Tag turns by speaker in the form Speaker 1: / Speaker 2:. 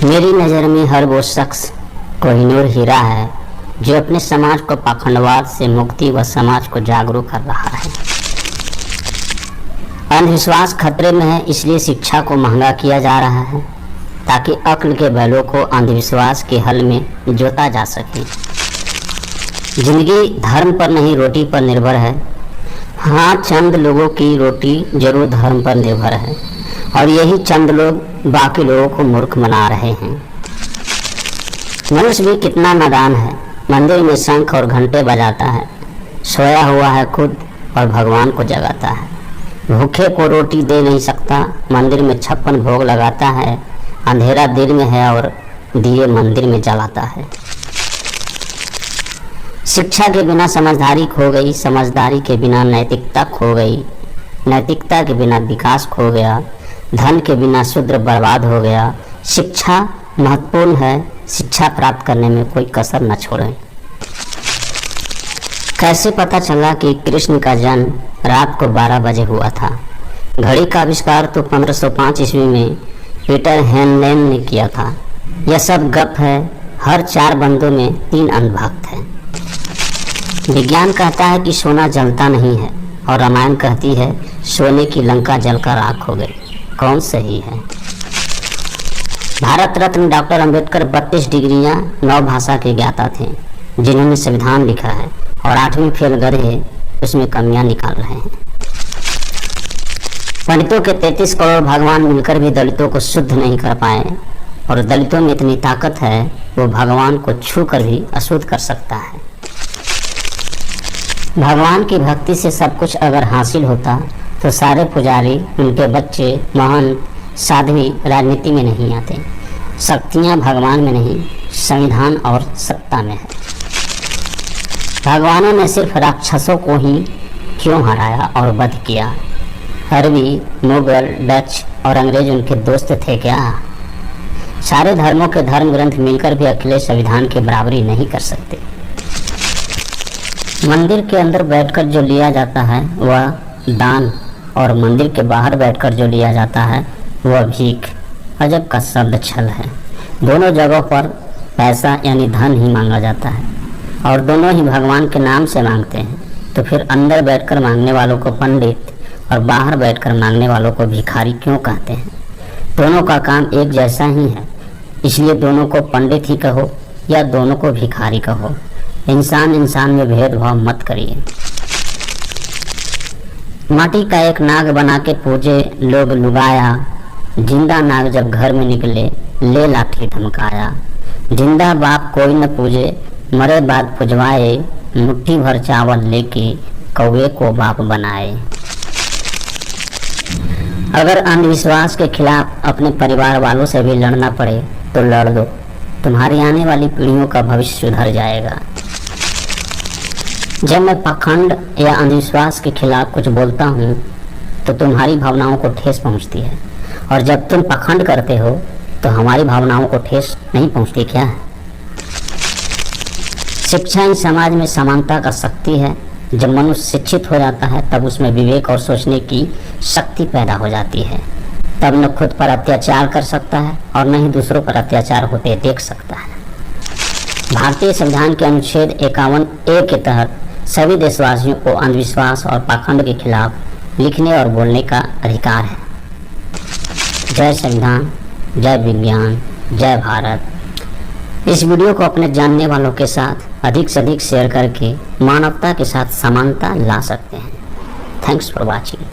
Speaker 1: मेरी नज़र में हर वो शख्स कोहिनूर हीरा है जो अपने समाज को पाखंडवाद से मुक्ति व समाज को जागरूक कर रहा है। अंधविश्वास खतरे में है, इसलिए शिक्षा को महंगा किया जा रहा है ताकि अक्ल के बैलों को अंधविश्वास के हल में जोता जा सके। जिंदगी धर्म पर नहीं रोटी पर निर्भर है। हाँ, चंद लोगों की रोटी जरूर धर्म पर निर्भर है और यही चंद लोग बाकी लोगों को मूर्ख बना रहे हैं। मनुष्य भी कितना नादान है, मंदिर में शंख और घंटे बजाता है, सोया हुआ है खुद और भगवान को जगाता है। भूखे को रोटी दे नहीं सकता, मंदिर में 56 भोग लगाता है। अंधेरा दिल में है और दिए मंदिर में जलाता है। शिक्षा के बिना समझदारी खो गई, समझदारी के बिना नैतिकता खो गई, नैतिकता के बिना विकास खो गया, धन के बिना शूद्र बर्बाद हो गया। शिक्षा महत्वपूर्ण है, शिक्षा प्राप्त करने में कोई कसर न छोड़ें। कैसे पता चला कि कृष्ण का जन्म रात को 12 बजे हुआ था? घड़ी का आविष्कार तो 1505 ईस्वी में पीटर हेनलेन ने किया था। यह सब गप है। हर 4 बंदों में 3 अंधभक्त हैं। विज्ञान कहता है कि सोना जलता नहीं है और रामायण कहती है सोने की लंका जलकर राख हो गई। कौन सही है? भारत रत्न डॉक्टर अंबेडकर 32 डिग्रियां 9 भाषा के ज्ञाता थे, जिन्होंने संविधान लिखा है और 8वीं फेल गए उसमें कमियां निकाल रहे हैं। पंडितों के 33 करोड़ भगवान मिलकर भी दलितों को शुद्ध नहीं कर पाए और दलितों में इतनी ताकत है वो भगवान को छू कर भी अशुद्ध कर सकता है। भगवान की भक्ति से सब कुछ अगर हासिल होता तो सारे पुजारी, उनके बच्चे, महंत, साध्वी राजनीति में नहीं आते। शक्तियाँ भगवान में नहीं, संविधान और सत्ता में है। भगवानों ने सिर्फ राक्षसों को ही क्यों हराया और वध किया? अरबी, मुगल, डच और अंग्रेज उनके दोस्त थे क्या? सारे धर्मों के धर्म ग्रंथ मिलकर भी अकेले संविधान की बराबरी नहीं कर सकते। मंदिर के अंदर बैठकर जो लिया जाता है वह दान और मंदिर के बाहर बैठकर जो लिया जाता है वह भीख। अजब का शब्द छल है। दोनों जगहों पर पैसा यानी धन ही मांगा जाता है और दोनों ही भगवान के नाम से मांगते हैं। तो फिर अंदर बैठकर मांगने वालों को पंडित और बाहर बैठकर मांगने वालों को भिखारी क्यों कहते हैं? दोनों का काम एक जैसा ही है, इसलिए दोनों को पंडित ही कहो या दोनों को भिखारी कहो। इंसान इंसान में भेदभाव मत करिए। माटी का एक नाग बना के पूजे लोग लुगाया, जिंदा नाग जब घर में निकले ले लाठी धमकाया। जिंदा बाप कोई न पूजे, मरे बाद पुजवाए, मुट्ठी भर चावल लेके कौवे को बाप बनाए। अगर अंधविश्वास के खिलाफ अपने परिवार वालों से भी लड़ना पड़े तो लड़ दो, तुम्हारी आने वाली पीढ़ियों का भविष्य सुधर जाएगा। जब मैं पाखंड या अंधविश्वास के खिलाफ कुछ बोलता हूँ तो तुम्हारी भावनाओं को ठेस पहुँचती है और जब तुम पाखंड करते हो तो हमारी भावनाओं को ठेस नहीं पहुँचती क्या? शिक्षा इन समाज में समानता का शक्ति है। जब मनुष्य शिक्षित हो जाता है तब उसमें विवेक और सोचने की शक्ति पैदा हो जाती है। तब न खुद पर अत्याचार कर सकता है और न ही दूसरों पर अत्याचार होते देख सकता है। भारतीय संविधान के अनुच्छेद 51A के तहत सभी देशवासियों को अंधविश्वास और पाखंड के खिलाफ लिखने और बोलने का अधिकार है। जय संविधान, जय विज्ञान, जय भारत। इस वीडियो को अपने जानने वालों के साथ अधिक से अधिक शेयर करके मानवता के साथ समानता ला सकते हैं। Thanks for watching.